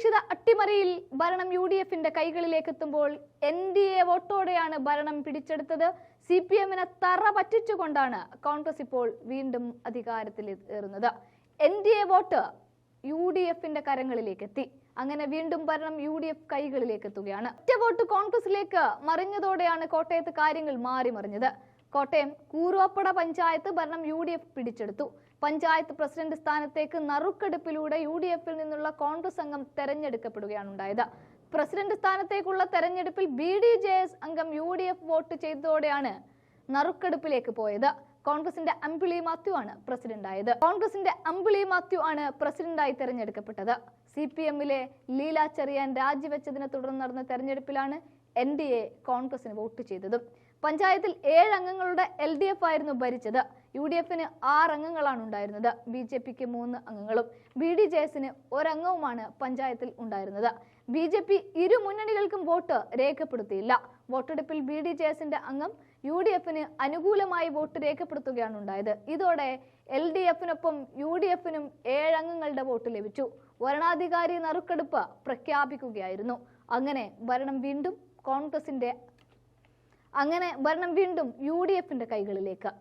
അപ്രതീക്ഷിത അട്ടിമറിയിൽ ഭരണം UDF-ന്റെ കൈകളിലേക്ക് എത്തുമ്പോൾ NDA വോട്ടോടെയാണ് ഭരണം പിടിച്ചെടുത്തത്. CPM-നെ തറ പറ്റിച്ചുകൊണ്ടാണ് കോൺഗ്രസ് ഇപ്പോൾ വീണ്ടും അധികാരത്തിലേറുന്നത്. NDA വോട്ട് UDF-ന്റെ കരങ്ങളിലേക്ക് എത്തി. അങ്ങനെ വീണ്ടും ഭരണം UDF കൈകളിലേക്ക് എത്തുകയാണ്. ഒറ്റ വോട്ട് കോൺഗ്രസിലേക്ക് മറിഞ്ഞതോടെയാണ് കോട്ടയത്ത് കാര്യങ്ങൾ മാറിമറിഞ്ഞത്. കോട്ടയം കൂറുവപ്പട പഞ്ചായത്ത് ഭരണം UDF പിടിച്ചെടുത്തു. പഞ്ചായത്ത് പ്രസിഡന്റ് സ്ഥാനത്തേക്ക് നറുക്കെടുപ്പിലൂടെ UDF-ൽ നിന്നുള്ള കോൺഗ്രസ് അംഗം തെരഞ്ഞെടുക്കപ്പെടുകയാണ് ഉണ്ടായത്. പ്രസിഡന്റ് സ്ഥാനത്തേക്കുള്ള തെരഞ്ഞെടുപ്പിൽ BDJS അംഗം UDF വോട്ട് ചെയ്തതോടെയാണ് നറുക്കെടുപ്പിലേക്ക് പോയത്. കോൺഗ്രസിന്റെ അമ്പിളി മാത്യു ആണ് പ്രസിഡന്റായി തെരഞ്ഞെടുക്കപ്പെട്ടത്. CPM-ലെ ലീല ചെറിയാൻ രാജിവെച്ചതിനെ തുടർന്ന് നടന്ന തെരഞ്ഞെടുപ്പിലാണ് NDA കോൺഗ്രസിന് വോട്ട് ചെയ്തതും. പഞ്ചായത്തിൽ 7 അംഗങ്ങളുടെ LDF ആയിരുന്നു ഭരിച്ചത്. UDF-ന് 6 അംഗങ്ങളാണ് ഉണ്ടായിരുന്നത്. BJP-ക്ക് 3 അംഗങ്ങളും BDJS-ന് 1 അംഗവുമാണ് പഞ്ചായത്തിൽ ഉണ്ടായിരുന്നത്. BJP ഇരു മുന്നണികൾക്കും വോട്ട് രേഖപ്പെടുത്തിയില്ല. വോട്ടെടുപ്പിൽ BDJS-ന്റെ അംഗം UDF-ന് അനുകൂലമായി വോട്ട് രേഖപ്പെടുത്തുകയാണ് ഉണ്ടായത്. ഇതോടെ LDF-നൊപ്പം UDF-നും 7 അംഗങ്ങളുടെ വോട്ട് ലഭിച്ചു. വരണാധികാരി നറുക്കെടുപ്പ് പ്രഖ്യാപിക്കുകയായിരുന്നു. അങ്ങനെ ഭരണം വീണ്ടും UDF-ന്റെ കൈകളിലേക്ക്.